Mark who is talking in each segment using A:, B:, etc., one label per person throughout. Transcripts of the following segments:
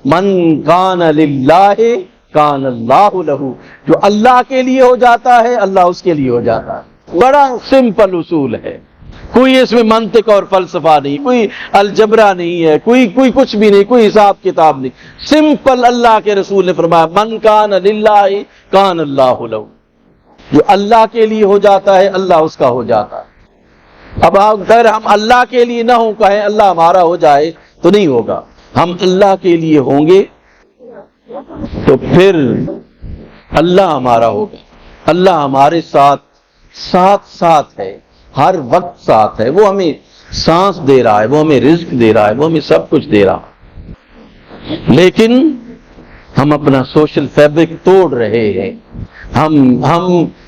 A: من کان للہ کان اللہ لہ، جو اللہ کے لیے ہو جاتا ہے اللہ اس کے لیے ہو جاتا ہے۔ بڑا سمپل اصول ہے، کوئی اس میں منطق اور فلسفہ نہیں، کوئی الجبرا نہیں ہے، کوئی کچھ بھی نہیں، کوئی حساب کتاب نہیں، سمپل۔ اللہ کے رسول نے فرمایا من کان للہ کان اللہ لہ، جو اللہ کے لیے ہو جاتا ہے اللہ اس کا ہو جاتا ہے۔ اب اگر ہم اللہ کے لیے نہ ہوں، کہیں اللہ ہمارا ہو جائے تو نہیں ہوگا، ہم اللہ کے لیے ہوں گے تو پھر اللہ ہمارا ہوگا۔ اللہ ہمارے ساتھ ہے، ہر وقت ساتھ ہے، وہ ہمیں سانس دے رہا ہے، وہ ہمیں رزق دے رہا ہے، وہ ہمیں سب کچھ دے رہا ہے، لیکن ہم اپنا سوشل فیبرک توڑ رہے ہیں۔ ہم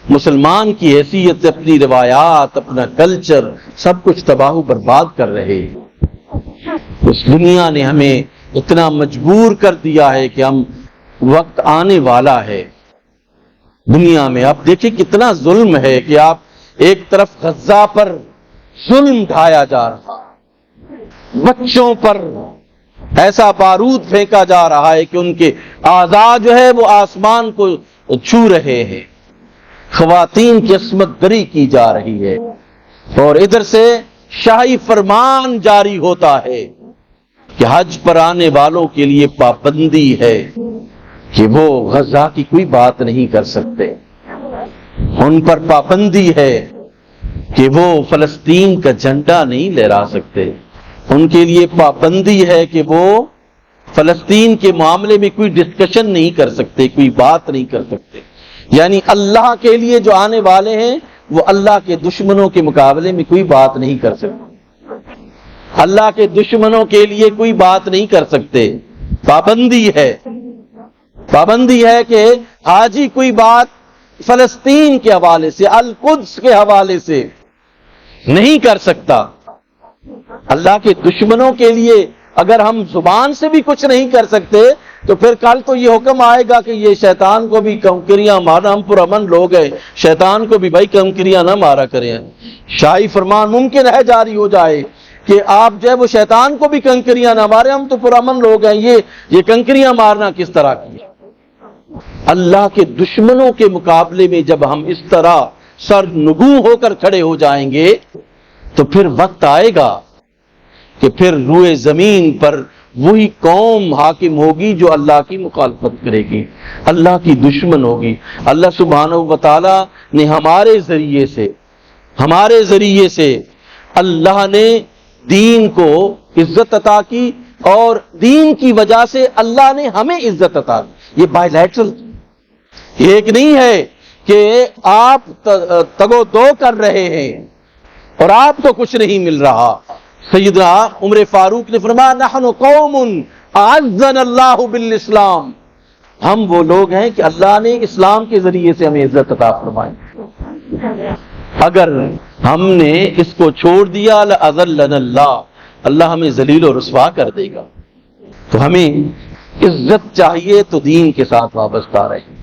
A: مسلمان کی حیثیت سے اپنی روایات، اپنا کلچر سب کچھ تباہ و برباد کر رہے ہیں۔ اس دنیا نے ہمیں اتنا مجبور کر دیا ہے کہ ہم وقت آنے والا ہے دنیا میں۔ آپ دیکھیں کتنا ظلم ہے کہ آپ ایک طرف غزہ پر ظلم ڈھایا جا رہا، بچوں پر ایسا بارود پھینکا جا رہا ہے کہ ان کے اعضاء جو ہے وہ آسمان کو چھو رہے ہیں، خواتین کی عصمت دری کی جا رہی ہے، اور ادھر سے شاہی فرمان جاری ہوتا ہے کہ حج پر آنے والوں کے لیے پابندی ہے کہ وہ غزہ کی کوئی بات نہیں کر سکتے، ان پر پابندی ہے کہ وہ فلسطین کا جھنڈا نہیں لہرا سکتے، ان کے لیے پابندی ہے کہ وہ فلسطین کے معاملے میں کوئی ڈسکشن نہیں کر سکتے، کوئی بات نہیں کر سکتے۔ یعنی اللہ کے لیے جو آنے والے ہیں وہ اللہ کے دشمنوں کے مقابلے میں کوئی بات نہیں کر سکتے، اللہ کے دشمنوں کے لیے کوئی بات نہیں کر سکتے۔ پابندی ہے کہ حاجی کوئی بات فلسطین کے حوالے سے، القدس کے حوالے سے نہیں کر سکتا۔ اللہ کے دشمنوں کے لیے اگر ہم زبان سے بھی کچھ نہیں کر سکتے تو پھر کل تو یہ حکم آئے گا کہ یہ شیطان کو بھی کنکریاں مارنا، ہم پرامن لوگ ہیں، شیطان کو بھی بھائی کنکریاں نہ مارا کریں۔ شاہی فرمان ممکن ہے جاری ہو جائے کہ آپ جو ہے وہ شیطان کو بھی کنکریاں نہ مارے، ہم تو پرامن لوگ ہیں، یہ کنکریاں مارنا کس طرح کی ہے؟ اللہ کے دشمنوں کے مقابلے میں جب ہم اس طرح سر نگوں ہو کر کھڑے ہو جائیں گے تو پھر وقت آئے گا کہ پھر روئے زمین پر وہی قوم حاکم ہوگی جو اللہ کی مخالفت کرے گی، اللہ کی دشمن ہوگی۔ اللہ سبحانہ و تعالی نے ہمارے ذریعے سے اللہ نے دین کو عزت عطا کی، اور دین کی وجہ سے اللہ نے ہمیں عزت عطا کی۔ یہ بائی لیٹرل، ایک نہیں ہے کہ آپ تگو دو کر رہے ہیں اور آپ کو کچھ نہیں مل رہا۔ سیدنا عمر فاروق نے فرمایا نحن قوم اعزنا اللہ بالاسلام، ہم وہ لوگ ہیں کہ اللہ نے اسلام کے ذریعے سے ہمیں عزت عطا فرمائی۔ اگر ہم نے اس کو چھوڑ دیا لأذلنا اللہ، اللہ ہمیں ذلیل و رسوا کر دے گا۔ تو ہمیں عزت چاہیے تو دین کے ساتھ وابستہ رہیں۔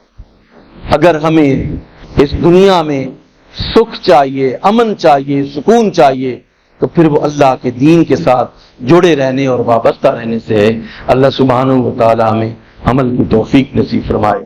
A: اگر ہمیں اس دنیا میں سکھ چاہیے، امن چاہیے، سکون چاہیے تو پھر وہ اللہ کے دین کے ساتھ جڑے رہنے اور وابستہ رہنے سے ہے۔ اللہ سبحانہ و تعالی ہمیں عمل کی توفیق نصیب فرمائے۔